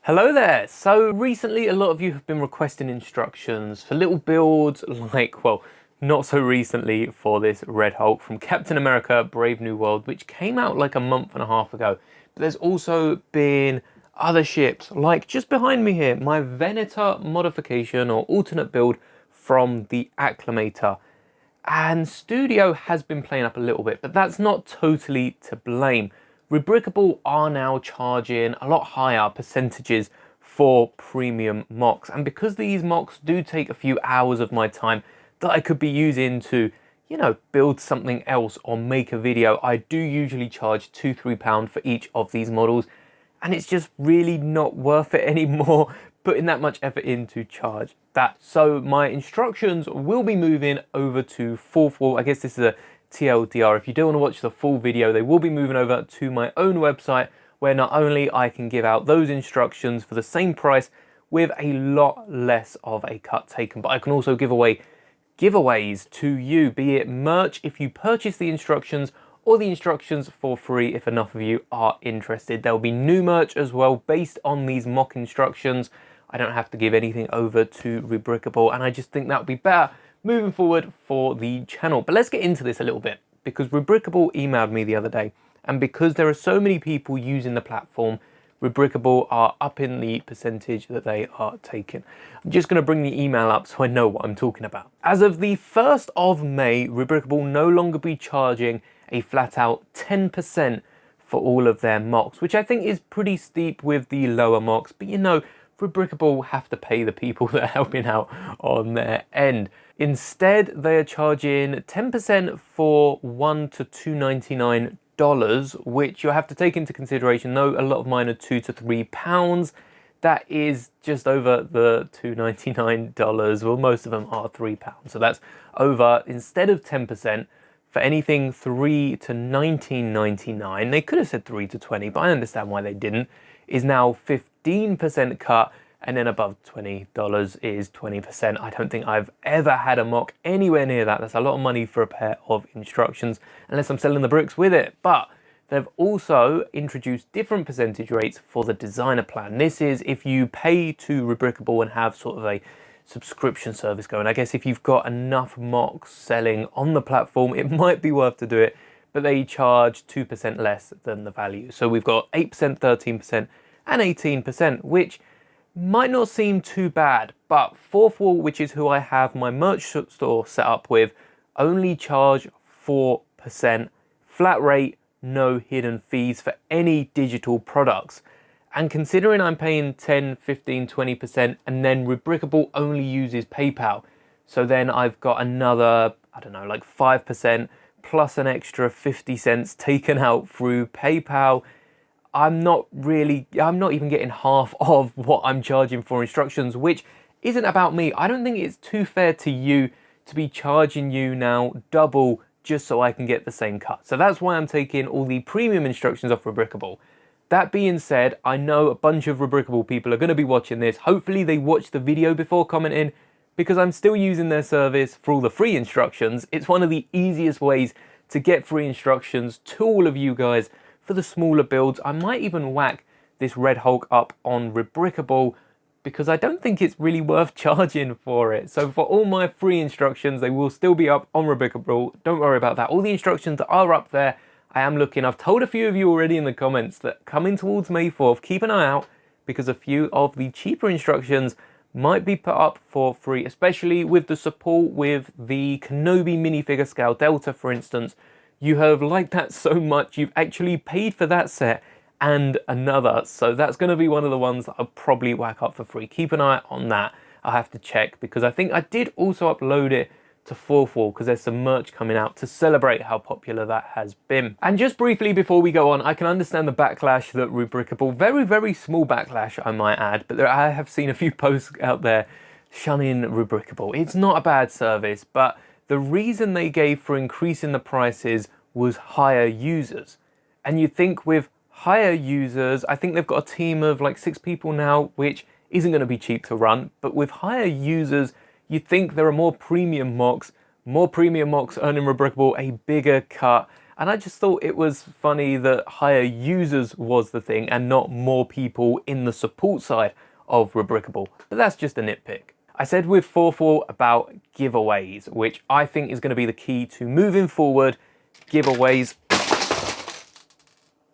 Hello there! So recently a lot of you have been requesting instructions for little builds like, well, not so recently for this Red Hulk from Captain America Brave New World, which came out like a month and a half ago. But there's also been other ships, like just behind me here, my Venator modification or alternate build from the Acclamator. And Studio has been playing up a little bit, but that's not totally to blame. Rebrickable are now charging a lot higher percentages for premium mocks. And because these mocks do take a few hours of my time that I could be using to, build something else or make a video, I do usually charge £2–3 for each of these models. And it's just really not worth it anymore putting that much effort in to charge that. So my instructions will be moving over to 4th Wall. I guess this is a TLDR. If you do want to watch the full video, they will be moving over to my own website, where not only I can give out those instructions for the same price with a lot less of a cut taken, but I can also give away giveaways to you, be it merch if you purchase the instructions, or the instructions for free if enough of you are interested. There will be new merch as well based on these mock instructions. I don't have to give anything over to Rebrickable, and I just think that would be better moving forward for the channel. But let's get into this a little bit, because Rebrickable emailed me the other day, and because there are so many people using the platform, Rebrickable are upping the percentage that they are taking. I'm just going to bring the email up so I know what I'm talking about. As of the 1st of May, Rebrickable no longer be charging a flat out 10% for all of their mocks, which I think is pretty steep with the lower mocks, but Rebrickable have to pay the people that are helping out on their end. Instead, they are charging 10% for $1 to $2.99, which you'll have to take into consideration. Though a lot of mine are £2 to £3, that is just over the $2.99. Well, most of them are £3. So that's over, instead of 10%, for anything $3 to $19.99, they could have said $3 to $20, but I understand why they didn't, is now 15% cut, and then above $20 is 20%. I don't think I've ever had a mock anywhere near that. That's a lot of money for a pair of instructions, unless I'm selling the bricks with it. But they've also introduced different percentage rates for the designer plan. This is if you pay to Rebrickable and have sort of a subscription service going. I guess if you've got enough mocks selling on the platform, it might be worth to do it, but they charge 2% less than the value. So we've got 8%, 13%, and 18%, which might not seem too bad, but 4th Wall, which is who I have my merch store set up with, only charge 4%, flat rate, no hidden fees for any digital products. And considering I'm paying 10, 15, 20%, and then Rebrickable only uses PayPal, so then I've got another, I don't know, like 5% plus an extra 50 cents taken out through PayPal. I'm not even getting half of what I'm charging for instructions, which isn't about me. I don't think it's too fair to you to be charging you now double just so I can get the same cut. So that's why I'm taking all the premium instructions off Rebrickable. That being said, I know a bunch of Rebrickable people are going to be watching this. Hopefully they watch the video before commenting, because I'm still using their service for all the free instructions. It's one of the easiest ways to get free instructions to all of you guys for the smaller builds. I might even whack this Red Hulk up on Rebrickable, because I don't think it's really worth charging for it. So for all my free instructions, they will still be up on Rebrickable. Don't worry about that. All the instructions that are up there, I am looking. I've told a few of you already in the comments that coming towards May 4th, keep an eye out, because a few of the cheaper instructions might be put up for free, especially with the support with the Kenobi minifigure scale Delta, for instance. You have liked that so much, you've actually paid for that set and another. So that's going to be one of the ones that I'll probably whack up for free. Keep an eye on that. I'll have to check, because I think I did also upload it to 4th Wall, because there's some merch coming out to celebrate how popular that has been. And just briefly before we go on, I can understand the backlash that Rebrickable, very, very small backlash I might add, but I have seen a few posts out there shunning Rebrickable. It's not a bad service, but the reason they gave for increasing the prices was higher users. And you'd think with higher users, I think they've got a team of like 6 people now, which isn't going to be cheap to run, but with higher users, you'd think there are more premium mocks earning Rebrickable a bigger cut, And I just thought it was funny that higher users was the thing and not more people in the support side of Rubrikable. But that's just a nitpick. I said with 4.4 about giveaways, which I think is going to be the key to moving forward. Giveaways.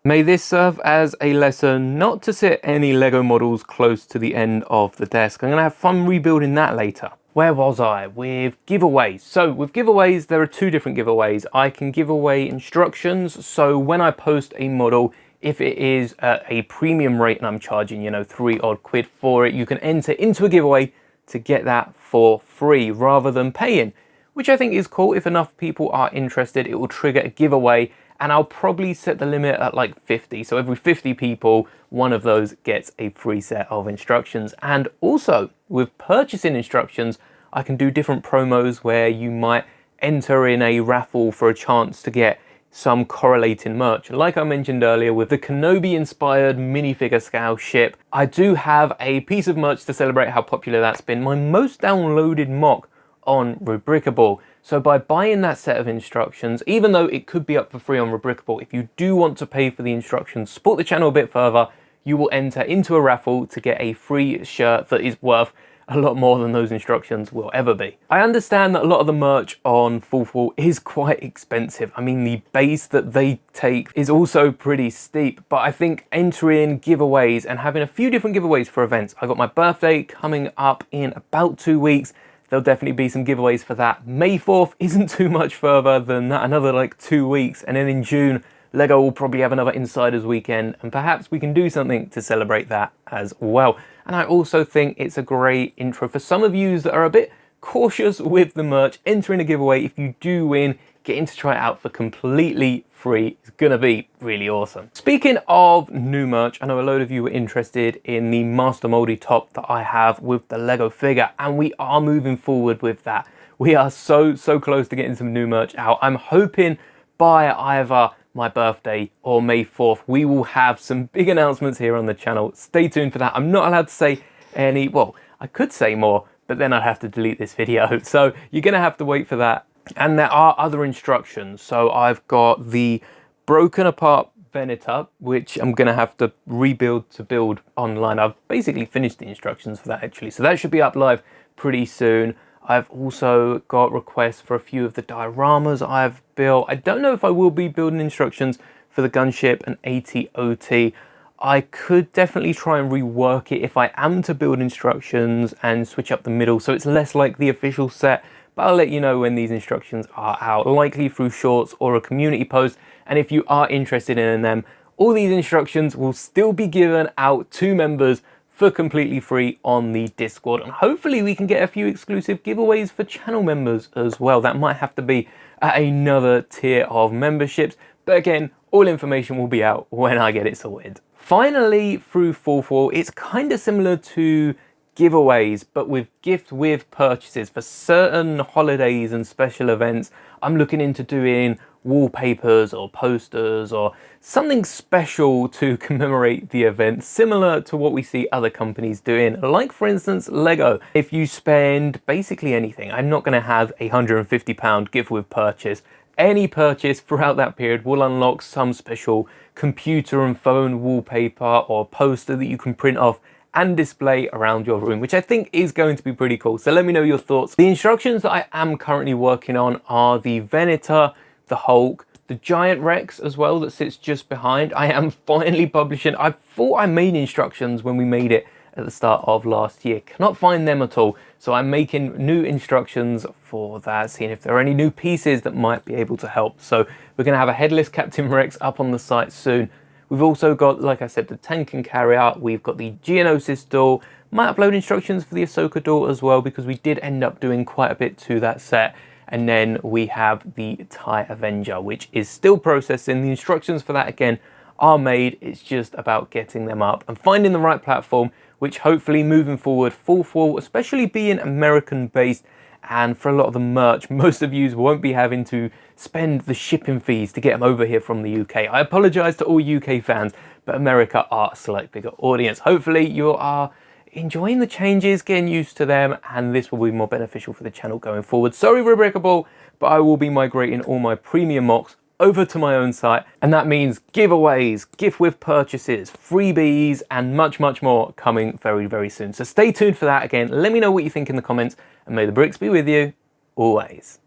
May this serve as a lesson not to sit any Lego models close to the end of the desk. I'm going to have fun rebuilding that later. Where was I? With giveaways. So with giveaways, there are two different giveaways. I can give away instructions. So when I post a model, if it is at a premium rate and I'm charging, you know, 3 odd quid for it, you can enter into a giveaway to get that for free rather than paying, which I think is cool. If enough people are interested, it will trigger a giveaway, and I'll probably set the limit at like 50. So every 50 people, one of those gets a free set of instructions. And also with purchasing instructions, I can do different promos where you might enter in a raffle for a chance to get some correlating merch. Like I mentioned earlier with the Kenobi inspired minifigure scale ship, I do have a piece of merch to celebrate how popular that's been. My most downloaded mock on Rubrikable. So by buying that set of instructions, even though it could be up for free on Rubrikable, if you do want to pay for the instructions, support the channel a bit further, you will enter into a raffle to get a free shirt that is worth a lot more than those instructions will ever be. I understand that a lot of the merch on 4.4 is quite expensive. I mean, the base that they take is also pretty steep, but I think entering giveaways and having a few different giveaways for events. I got my birthday coming up in about 2 weeks. There'll definitely be some giveaways for that. May 4th isn't too much further than that, another like 2 weeks. And then in June, Lego will probably have another Insiders weekend, and perhaps we can do something to celebrate that as well. And I also think it's a great intro for some of you that are a bit cautious with the merch. Entering a giveaway, if you do win, getting to try it out for completely free is gonna be really awesome. Speaking of new merch, I know a load of you were interested in the Master Moldy top that I have with the Lego figure, and we are moving forward with that. We are so close to getting some new merch out. I'm hoping by either my birthday or May 4th, we will have some big announcements here on the channel. Stay tuned for that. I'm not allowed to say any, well, I could say more, but then I'd have to delete this video. So you're gonna have to wait for that. And there are other instructions. So I've got the broken apart Venator, which I'm gonna have to rebuild to build online. I've basically finished the instructions for that actually. So that should be up live pretty soon. I've also got requests for a few of the dioramas I've built. I don't know if I will be building instructions for the gunship and AT-OT. I could definitely try and rework it if I am to build instructions and switch up the middle so it's less like the official set, but I'll let you know when these instructions are out, likely through shorts or a community post. And if you are interested in them, all these instructions will still be given out to members for completely free on the Discord, and hopefully we can get a few exclusive giveaways for channel members as well. That might have to be at another tier of memberships, but again, all information will be out when I get it sorted. Finally, through 4.4, it's kind of similar to giveaways, but with gift with purchases for certain holidays and special events. I'm looking into doing wallpapers or posters or something special to commemorate the event, similar to what we see other companies doing, like for instance Lego. If you spend basically anything, I'm not going to have a £150 gift with purchase. Any purchase throughout that period will unlock some special computer and phone wallpaper or poster that you can print off and display around your room, which I think is going to be pretty cool. So let me know your thoughts. The instructions that I am currently working on are the Venator, the Hulk, the Giant Rex as well that sits just behind. I am finally publishing. I thought I made instructions when we made it at the start of last year. Cannot find them at all. So I'm making new instructions for that, seeing if there are any new pieces that might be able to help. So we're gonna have a headless Captain Rex up on the site soon. We've also got, like I said, the tank and carrier. We've got the Geonosis doll. Might upload instructions for the Ahsoka doll as well, because we did end up doing quite a bit to that set. And then we have the TIE Avenger, which is still processing. The instructions for that, again, are made. It's just about getting them up and finding the right platform, which hopefully moving forward, 4.4, especially being American-based, and for a lot of the merch, most of you won't be having to spend the shipping fees to get them over here from the UK. I apologize to all UK fans, but America are a slightly bigger audience. Hopefully you are enjoying the changes, getting used to them, and this will be more beneficial for the channel going forward. Sorry, Rubrikable, but I will be migrating all my premium mocks over to my own site, and that means giveaways, gift with purchases, freebies, and much, much more coming very, very soon. So stay tuned for that. Again, let me know what you think in the comments, and may the bricks be with you always.